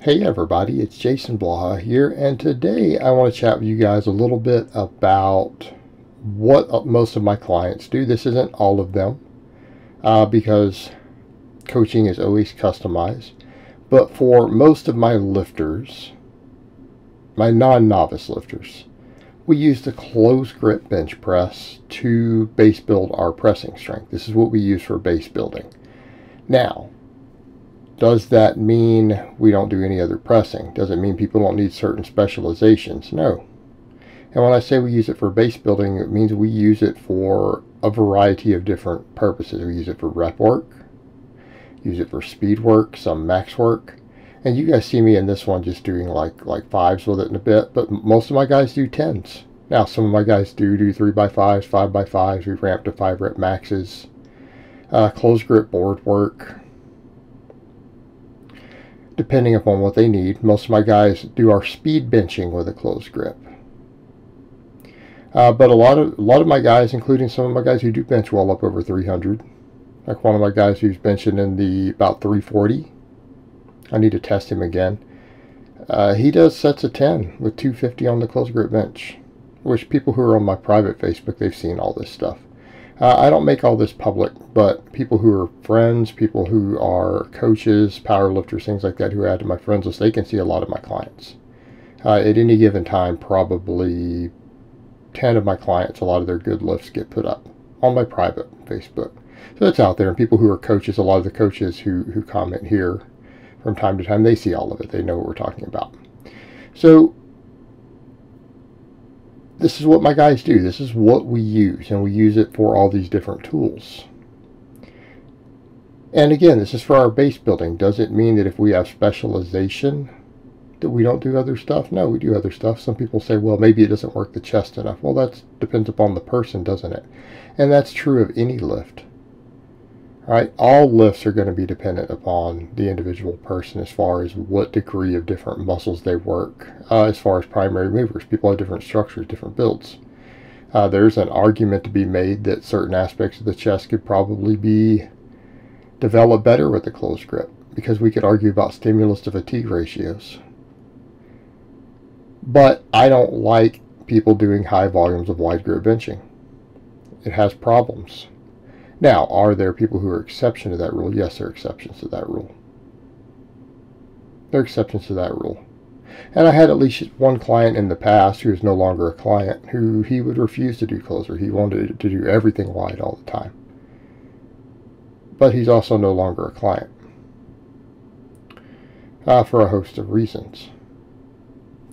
Hey everybody, it's Jason Blaha here, and today I want to chat with you guys a little bit about what most of my clients do. This isn't all of them, because coaching is always customized, but for most of my lifters, my non-novice lifters, we use the closed grip bench press to base build our pressing strength. This is what we use for base building. Now, does that mean we don't do any other pressing? Does it mean people don't need certain specializations? No. And when I say we use it for base building, it means we use it for a variety of different purposes. We use it for rep work, use it for speed work, some max work. And you guys see me in this one just doing like fives with it in a bit, but most of my guys do tens. Now, some of my guys do 3x5s, 5x5s. We ramp to 5 rep maxes, closed grip board work, depending upon what they need. Most of my guys do our speed benching with a closed grip. But a lot of my guys, including some of my guys who do bench well up over 300, like one of my guys who's benching in the about 340. I need to test him again. He does sets of 10 with 250 on the closed grip bench, which people who are on my private Facebook, they've seen all this stuff. I don't make all this public, but people who are friends, people who are coaches, power lifters, things like that, who add to my friends list, they can see a lot of my clients. At any given time, probably 10 of my clients, a lot of their good lifts get put up on my private Facebook. So it's out there, and people who are coaches, a lot of the coaches who comment here from time to time, they see all of it. They know what we're talking about. So this is what my guys do. This is what we use, and we use it for all these different tools. And again, this is for our base building. Does it mean that if we have specialization that we don't do other stuff? No, we do other stuff. Some people say, well, maybe it doesn't work the chest enough. Well, that depends upon the person, doesn't it? And that's true of any lift. All right, all lifts are going to be dependent upon the individual person as far as what degree of different muscles they work. As far as primary movers, people have different structures, different builds. There's an argument to be made that certain aspects of the chest could probably be developed better with the closed grip, because we could argue about stimulus to fatigue ratios. But I don't like people doing high volumes of wide grip benching. It has problems. Now, are there people who are exception to that rule? Yes, there are exceptions to that rule. There are exceptions to that rule. And I had at least one client in the past who is no longer a client, who he would refuse to do closer. He wanted to do everything wide all the time. But he's also no longer a client, for a host of reasons.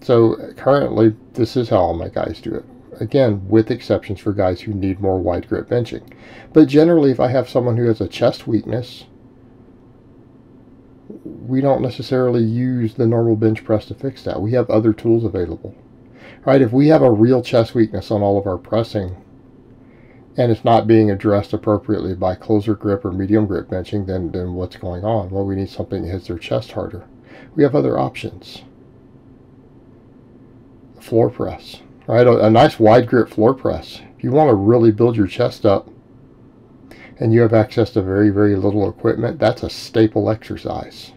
So currently, this is how all my guys do it. Again, with exceptions for guys who need more wide grip benching. But generally, if I have someone who has a chest weakness, we don't necessarily use the normal bench press to fix that. We have other tools available. Right? If we have a real chest weakness on all of our pressing, and it's not being addressed appropriately by closer grip or medium grip benching, then what's going on? Well, we need something that hits their chest harder. We have other options. Floor press. Right, a nice wide grip floor press. If you want to really build your chest up and you have access to very, very little equipment, that's a staple exercise.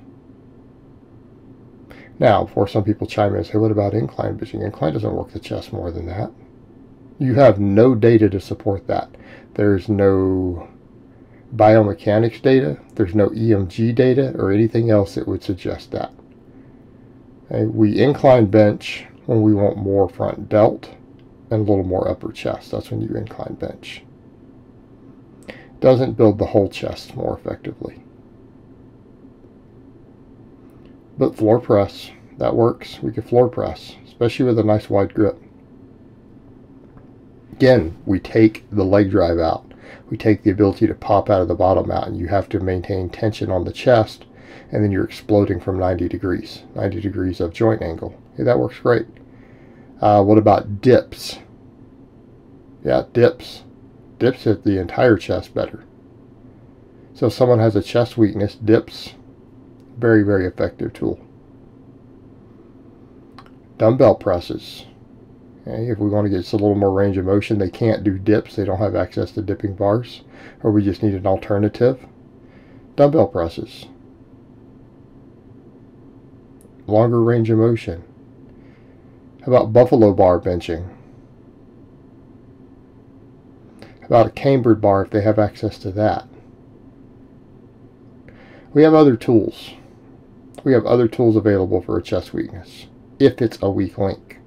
Now, before some people chime in and say, what about incline benching? Incline doesn't work the chest more than that. You have no data to support that. There's no biomechanics data. There's no EMG data or anything else that would suggest that. Okay, we incline bench when we want more front delt and a little more upper chest. That's when you incline bench. Doesn't build the whole chest more effectively. But floor press, that works. We can floor press, especially with a nice wide grip. Again, we take the leg drive out. We take the ability to pop out of the bottom out, and you have to maintain tension on the chest, and then you're exploding from 90 degrees of joint angle. Okay, that works great. What about dips? Yeah, dips. Dips hit the entire chest better. So if someone has a chest weakness, dips, very, very effective tool. Dumbbell presses. Okay, if we want to get just a little more range of motion, they can't do dips. They don't have access to dipping bars, or we just need an alternative. Dumbbell presses. longer range of motion. How about buffalo bar benching? How about a cambered bar if they have access to that? We have other tools. We have other tools available for a chest weakness, if it's a weak link.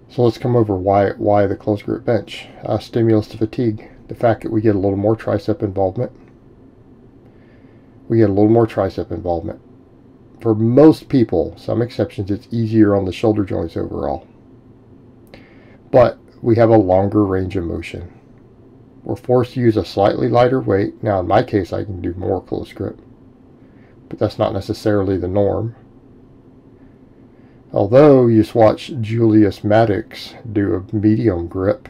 So let's come over why the close grip bench. Stimulus to fatigue. The fact that we get a little more tricep involvement. We get a little more tricep involvement. For most people, some exceptions, it's easier on the shoulder joints overall. But we have a longer range of motion. We're forced to use a slightly lighter weight. Now in my case I can do more close grip, but that's not necessarily the norm. Although you just watch Julius Maddox do a medium grip,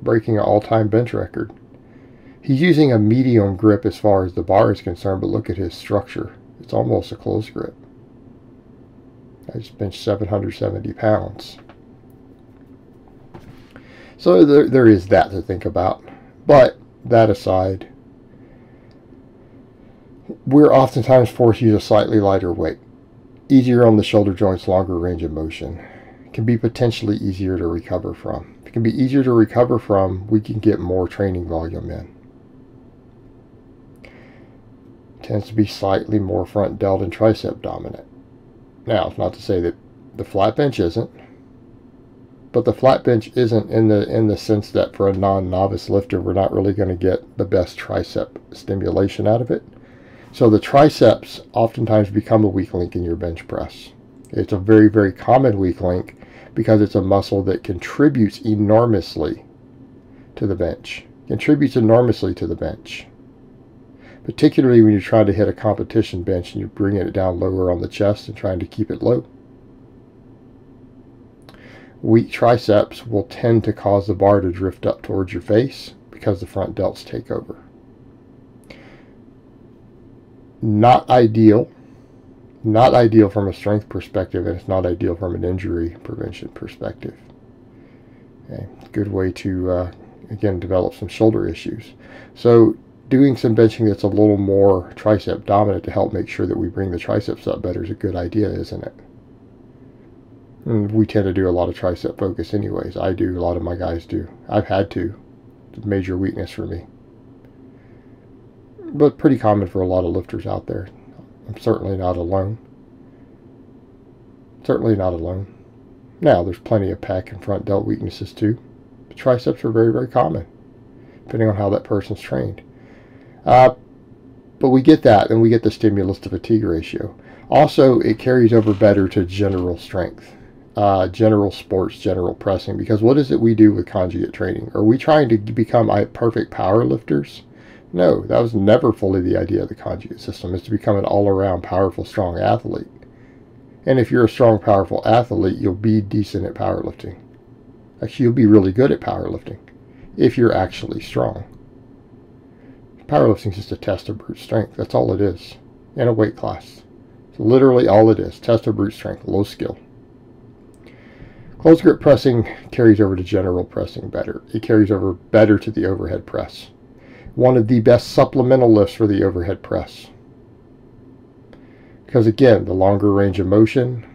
breaking an all-time bench record. He's using a medium grip as far as the bar is concerned, but look at his structure. It's almost a close grip. I just benched 770 pounds. So there is that to think about. But that aside, we're oftentimes forced to use a slightly lighter weight. Easier on the shoulder joints, longer range of motion. Can be potentially easier to recover from. If it can be easier to recover from, we can get more training volume in. Tends to be slightly more front delt and tricep dominant. Now, it's not to say that the flat bench isn't, but the flat bench isn't in the sense that for a non-novice lifter, we're not really going to get the best tricep stimulation out of it. So the triceps oftentimes become a weak link in your bench press. It's a very, very common weak link because it's a muscle that contributes enormously to the bench. Contributes enormously to the bench. Particularly when you're trying to hit a competition bench and you're bringing it down lower on the chest and trying to keep it low. Weak triceps will tend to cause the bar to drift up towards your face because the front delts take over. Not ideal. Not ideal from a strength perspective, and it's not ideal from an injury prevention perspective. Okay. Good way to, again, develop some shoulder issues. So doing some benching that's a little more tricep dominant to help make sure that we bring the triceps up better is a good idea, isn't it? And we tend to do a lot of tricep focus anyways. I do, a lot of my guys do. I've had to. It's a major weakness for me. But pretty common for a lot of lifters out there. I'm certainly not alone. Certainly not alone. Now, there's plenty of pec and front delt weaknesses too. But triceps are very, very common, depending on how that person's trained. But we get that, and we get the stimulus to fatigue ratio. Also, it carries over better to general strength, general sports, general pressing. Because what is it we do with conjugate training? Are we trying to become perfect power lifters? No, that was never fully the idea of the conjugate system, is to become an all-around powerful, strong athlete. And if you're a strong, powerful athlete, you'll be decent at powerlifting. Actually, you'll be really good at powerlifting if you're actually strong. Powerlifting is just a test of brute strength. That's all it is. In a weight class. It's literally all it is. Test of brute strength, low skill. Close grip pressing carries over to general pressing better. It carries over better to the overhead press. One of the best supplemental lifts for the overhead press. Because again, the longer range of motion,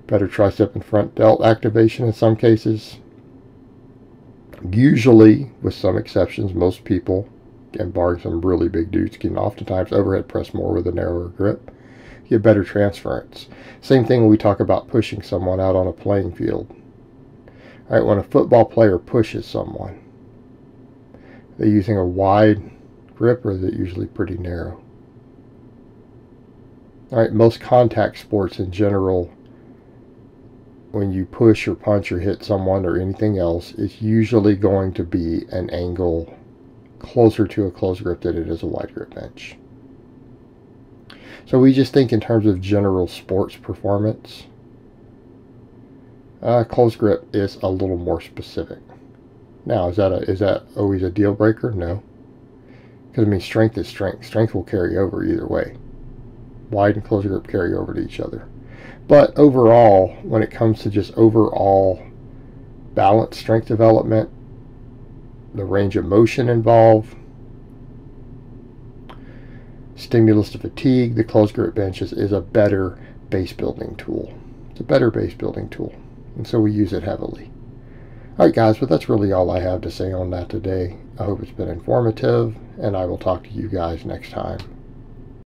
better tricep and front delt activation in some cases. Usually, with some exceptions, most people, again barring some really big dudes, can oftentimes overhead press more with a narrower grip. Get better transference. Same thing when we talk about pushing someone out on a playing field. All right, when a football player pushes someone, they're using a wide grip, or is it usually pretty narrow? All right, most contact sports in general, when you push or punch or hit someone or anything else, it's usually going to be an angle closer to a close grip than it is a wide grip bench. So we just think in terms of general sports performance, close grip is a little more specific. Now, is that always a deal breaker? No. Because, I mean, strength is strength. Strength will carry over either way. Wide and close grip carry over to each other. But overall, when it comes to just overall balanced strength development, the range of motion involved, stimulus to fatigue, the closed grip bench is a better base building tool. It's a better base building tool, and so we use it heavily. Alright guys, but that's really all I have to say on that today. I hope it's been informative, and I will talk to you guys next time.